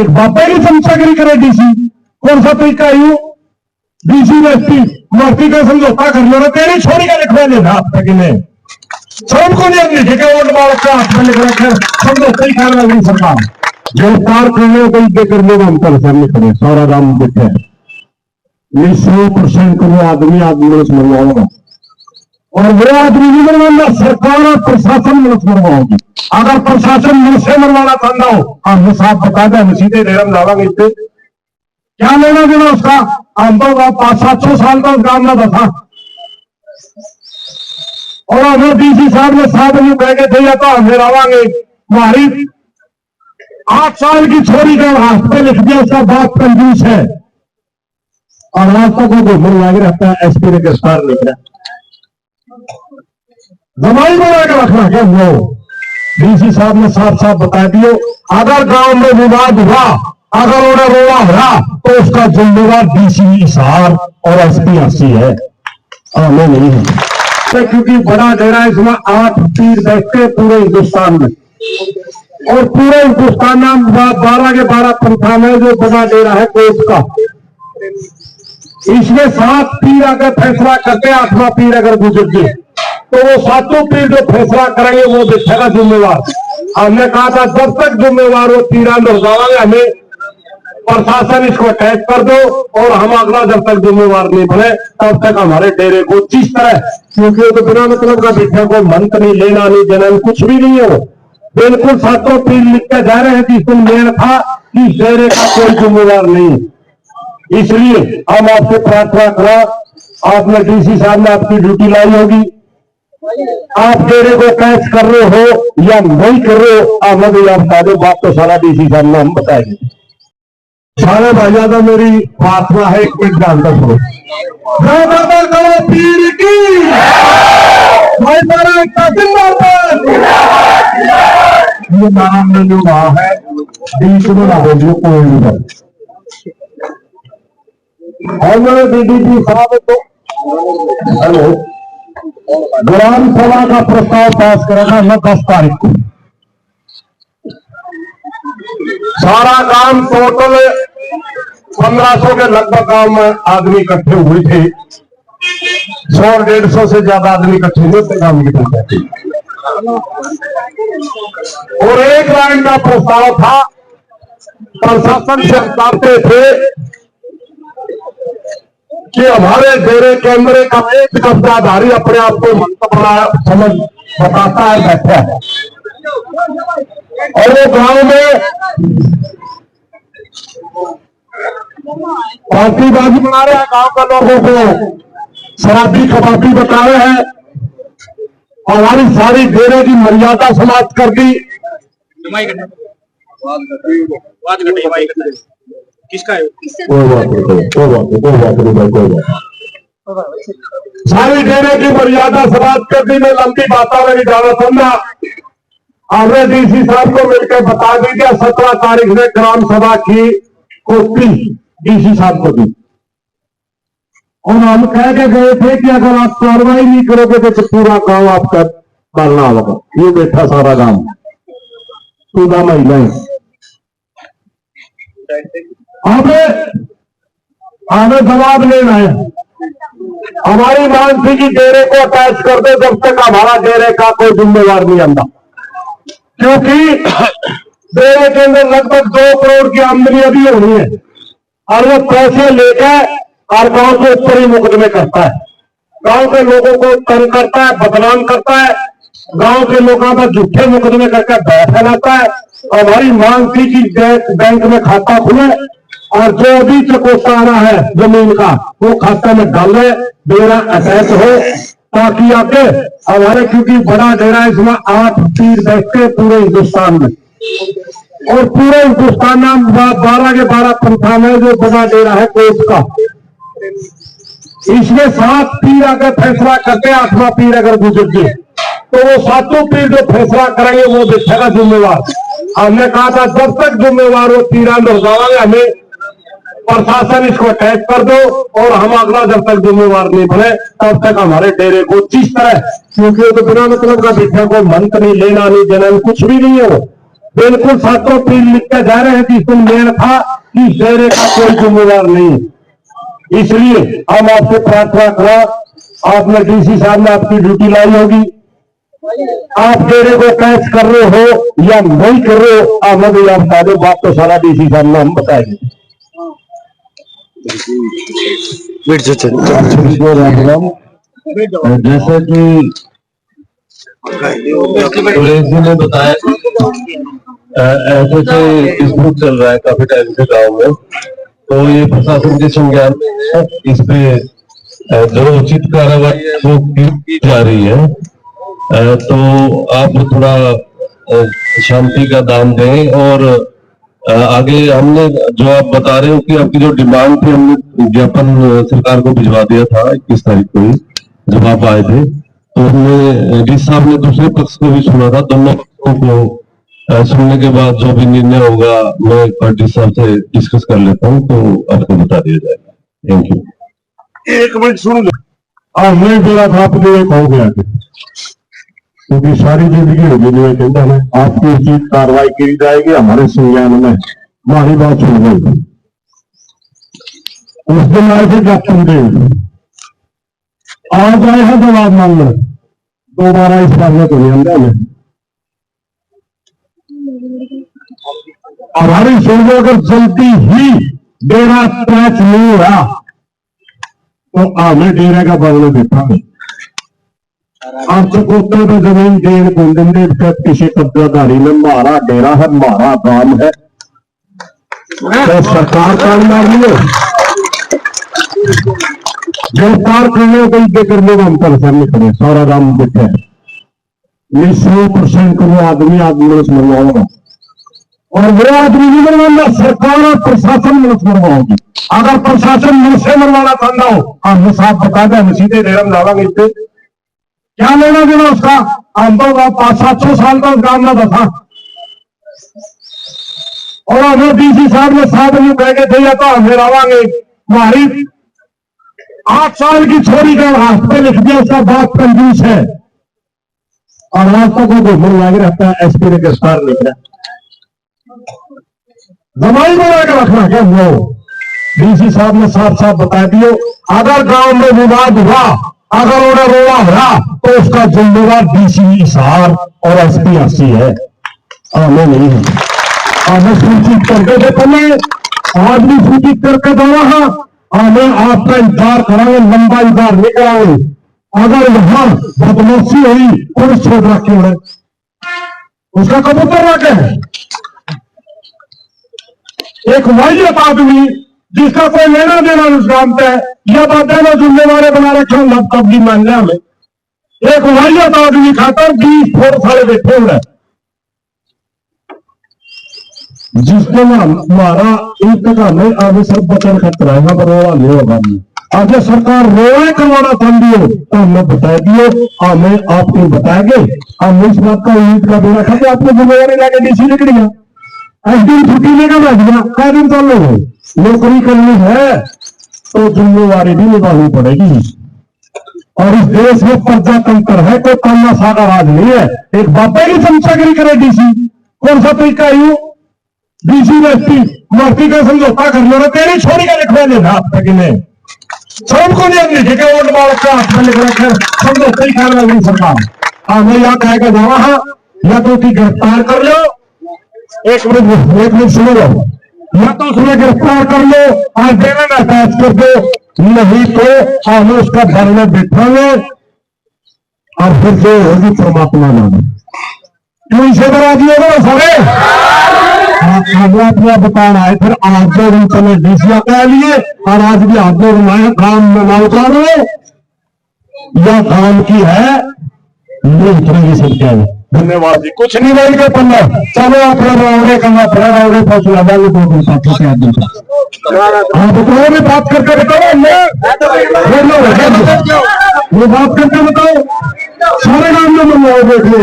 एक बापे की चमचागिरी करे डीसी कौन सा तरीका यू डीसी एसपी मस्ती का समझौता कर लो तेरी छोरी का लिखवा लेना आप तक इन्हें सबको नहीं लिखे के वोट बालक का हाथ में लिख रखे समझौता ही खाना लगी सरकार गिरफ्तार करने को करने में अंतर सामने खड़े सारा राम देखे 100% को वो आदमी मरवाओगा और वो आदमी भी मरवाना सरकार और प्रशासन मदद मरवाओगी अगर प्रशासन मुझसे मरवाना चाहता हो हम साफ बता दें हम सीधे डेरम डालेंगे इससे क्या लेना देना उसका हम तो 500-700 साल का उस गांव में बसा और हमें डीसी साहब ने 7 दिन कह के थे या तो हमें रवांगे हमारी 8 साल की छोरी का हाथ पे लिख दिया उसका बाप कंजूस है और आज तक वो घूमने लग रहता है एसपी ने गिरफ्तार नहीं किया जमाई बना के रखना क्या वो डीसी साहब ने साफ साफ बता दियो अगर गांव में विवाद हुआ अगर उन्हें रोड़ा हुआ तो उसका जिम्मेवार डीसी हिसार और एसपी आसी है हमें नहीं है तो क्योंकि बड़ा डेरा इसमें 8 पीर बैठते पूरे हिंदुस्तान में और पूरे हिंदुस्तान में 12 के 12 पंथा में जो बड़ा डेरा है कोर्ट का इसमें 7 पीर अगर फैसला करते 8वां पीर अगर गुजर गए तो वो 7 पीर जो फैसला करेंगे वो देखेगा जिम्मेवार हमने कहा था जब तक जिम्मेवार वो पीरा लौटावांगे हमें प्रशासन इसको अटैच कर दो और हम अगला जब तक जिम्मेवार नहीं बने तब तक हमारे डेरे को जिस तरह क्योंकि वो तो बिना मतलब का बैठा कोई मंत्र नहीं लेना नहीं देना कुछ भी नहीं हो बिल्कुल 7 पीर लिख के जा रहे हैं कि इस दिन मेल था कि इस डेरे का कोई जिम्मेवार नहीं इसलिए हम आपसे प्रार्थना करा आपने डीसी साहब ने आपकी ड्यूटी लाई होगी आप डेरे को कैच कर रहे हो या नहीं कर रहे हो आप मुझे आप बता दो बात तो सारा डीसी साहब ने हम बताएंगे सारे भाइयों का मेरी प्रार्थना है 1 मिनट का अंदर सुनो करो पीर की ये नाम ने जो कहा है बीच में ना बोलिए कोई नहीं और मेरे डीडीपी साहब तो हेलो ग्राम सभा का प्रस्ताव पास करेगा मैं 10 तारीख को सारा काम टोटल 1500 के लगभग गांव में आदमी इकट्ठे हुए थे 100-150 से ज्यादा आदमी इकट्ठे हुए थे गांव के और एक लाइन का प्रस्ताव था प्रशासन से बताते थे कि हमारे डेरे कैमरे का एक कब्जाधारी अपने आप को मंत्र समझ बताता है बैठा है और वो गांव में पार्टीबाजी बना रहे हैं गांव का लोगों को शराबी कबाबी बता रहे हैं हमारी सारी डेरे की मर्यादा समाप्त कर दी किसका है सारी डेरे की मर्यादा समाप्त कर दी मैं लंबी बातों में नहीं जाना समझा हमने डीसी साहब को मिलकर बता दी कि 17 तारीख में ग्राम सभा की कॉपी डीसी साहब को दी और हम कह के गए थे कि अगर आप कार्रवाई नहीं करोगे तो पूरा गांव आपका डालना होगा ये बैठा सारा गांव पूरा महिलाएं हमें जवाब लेना है हमारी मांग थी कि डेरे को अटैच कर दो जब तक हमारा डेरे का कोई जिम्मेवार नहीं आंदा क्योंकि डेरे के अंदर लगभग 2 करोड़ की आमदनी अभी होनी है और वो पैसे लेकर और गांव के ऊपर ही मुकदमे करता है गांव के लोगों को तंग करता है बदनाम करता है गांव के लोगों का झूठे मुकदमे करके बैठ फैलाता है हमारी मांग थी कि बैंक में खाता खुले और जो भी चकोता आ रहा है जमीन का वो खाता में डाले डेरा अटैच हो ताकि आगे हमारे क्योंकि बड़ा डेरा इसमें 8 पीर बैठते पूरे हिंदुस्तान में और पूरे हिंदुस्तान में 12 के 12 पंथा में जो बड़ा डेरा है कोर्ट का इसमें 7 पीर अगर फैसला करते 8वां पीर अगर गुजर गए तो वो 7 पीर जो फैसला करेंगे वो देखेगा जिम्मेवार हमने कहा था जब तक जिम्मेवार वो पीरा लौटावांगे हमें प्रशासन इसको अटैच कर दो और हम अगला जब तक जिम्मेवार नहीं बने तब तक हमारे डेरे को जिस तरह क्योंकि वो तो बिना मतलब का बैठा कोई मंत्र नहीं लेना नहीं देना कुछ भी नहीं हो बिल्कुल सातों पीर लिख के जा रहे हैं कि इसमें मेल था कि इस डेरे का कोई जिम्मेदार नहीं। इसलिए हम आपसे प्रार्थना करा, आपने डीसी साहब ने आपकी ड्यूटी लाई होगी, आप डेरे को कैच कर रहे हो या नहीं कर रहे हो, हमें भी आप बता दो, बात तो सारा डीसी साहब ने हम बताएंगे। जैसे कि सुरेश जी ने बताया, ऐसे से डिस्प्यूट चल रहा है काफी टाइम से गांव में, तो ये प्रशासन के संज्ञान में इस पे जो उचित कार्रवाई है वो की जा रही है। तो आप थोड़ा शांति का दाम दें और आगे हमने जो आप बता रहे हो कि आपकी जो डिमांड थी, हमने ज्ञापन सरकार को भिजवा दिया था 21 तारीख को ही जब आप आए थे, तो हमने डी साहब ने दूसरे पक्ष को भी सुना था। दोनों पक्षों को सुनने के बाद जो भी निर्णय होगा मैं एक बार डी साहब से डिस्कस कर लेता हूँ, तो आपको बता दिया जाएगा। Thank you. एक मिनट सुन लो, मैं मेरा था अपने एक हो गया क्योंकि सारी जिंदगी होगी जो कहता है आपकी उचित कार्रवाई की जाएगी हमारे संज्ञान में, हमारी बात सुन गई। उस दिन आए थे कैप्टन देव, आज आए हैं जवाब मांगने, दोबारा इस बार में तो नहीं अंदर में हमारी सुनने अगर जल्दी ही डेरा पैच नहीं हो रहा तो हमें डेरे का बदला देखा है। आप चकोते में जमीन देन कुंडे किसी कब्जाधारी में हमारा डेरा है, हमारा काम है, तो सरकार काम मारनी है, गिरफ्तार करने को करने का हम परेशान करें, सारा काम देखे 100% वो आदमी आदमी से मरवाओगा और वो आदमी नहीं मरवाना, सरकार और प्रशासन मनुष्य मरवाओगी। अगर प्रशासन मुझसे मरवाना चाहता हो हम साफ बता दें, हम सीधे डेरा में डालेंगे। इससे क्या लेना देना उसका, हम तो 500-700 साल का उस गांव में था और हमें डीसी साहब ने 7 दिन कह के दिया तो हमें लावांगे। हमारी 8 साल की छोरी का हाथ पे लिख दिया, उसका बाप कंजूस है और आज तक वो घूमने लग रहता है। एसपी ने गिरफ्तार लिख रहा, जमाई बना के रखना क्या वो, डीसी साहब ने साफ साफ बता दियो, अगर गांव में विवाद हुआ, अगर उन्हें रोड़ा हुआ तो उसका जिम्मेवार डीसी हिसार और एसपी हसी है, हमें नहीं है। हमें सूचित करके दे, पहले आज भी सूचित करके दो, हमें आपका इंतजार कराएंगे, लंबा इंतजार नहीं कराएंगे। अगर यहां बदमाशी हुई पुलिस छोड़ रखी उन्हें, उसका कबूतर रखे है। एक वाहियत आदमी जिसका कोई लेना देना उस काम पे या बातें में जिम्मेवार बना रखे हो, तब भी मान लिया हमें। एक वाहियत आदमी खातर 20 फोड़ सारे बैठे हुए, जिसने हमारा एक में आगे सब बचन खतरा है, पर रोड़ा नहीं होगा। आगे सरकार रोड़े करवाना चाहती हो तो हमें बता दियो, हमें आपको बताएंगे। हम इस बात का उम्मीद कर देना था कि आपको जिम्मेवारी लाके डीसी निकल गया, आज दिन छुट्टी लेकर बैठ गया, कई दिन चल रहे नौकरी करनी है तो जिम्मेवारी भी निभानी पड़ेगी। और इस देश में प्रजातंत्र है, कोई कान्ना सागा राज नहीं है। एक बापे की चमचागिरी करे डीसी, कौन सा तरीका यू डीसी एसपी मर्ती का समझौता कर लो, तेरी छोरी का लिखवा लेना आप तक इन्हें सबको नहीं लिखे के वोट मार का हाथ में लिख रखे समझौता ही खाना लगी सरकार। हमें या कह के जावा या तो गिरफ्तार कर लो, एक मिनट सुनो, या तो उसमें गिरफ्तार कर लो और देने में अटैच कर दो, नहीं तो हमें उसका घर में बिठाएंगे और फिर जो होगी परमात्मा नाम। क्यों इसे बना दिए सारे हमें अपना बताना है। फिर आज दो दिन चले डीसी कह लिए और आज भी हाथ में बनाए काम में ना उतारो, यह काम की है ये उतरेगी संख्या में। धन्यवाद जी, कुछ नहीं बोल के पन्ना चलो अपना रावड़े करना पड़ा, रावड़े पहुंचना वाले 2 दिन साथियों से 8 दिन आप बताओ, भी बात करके बताओ, वो बात करके बताओ, सारे नाम में मनवाओ, देख लो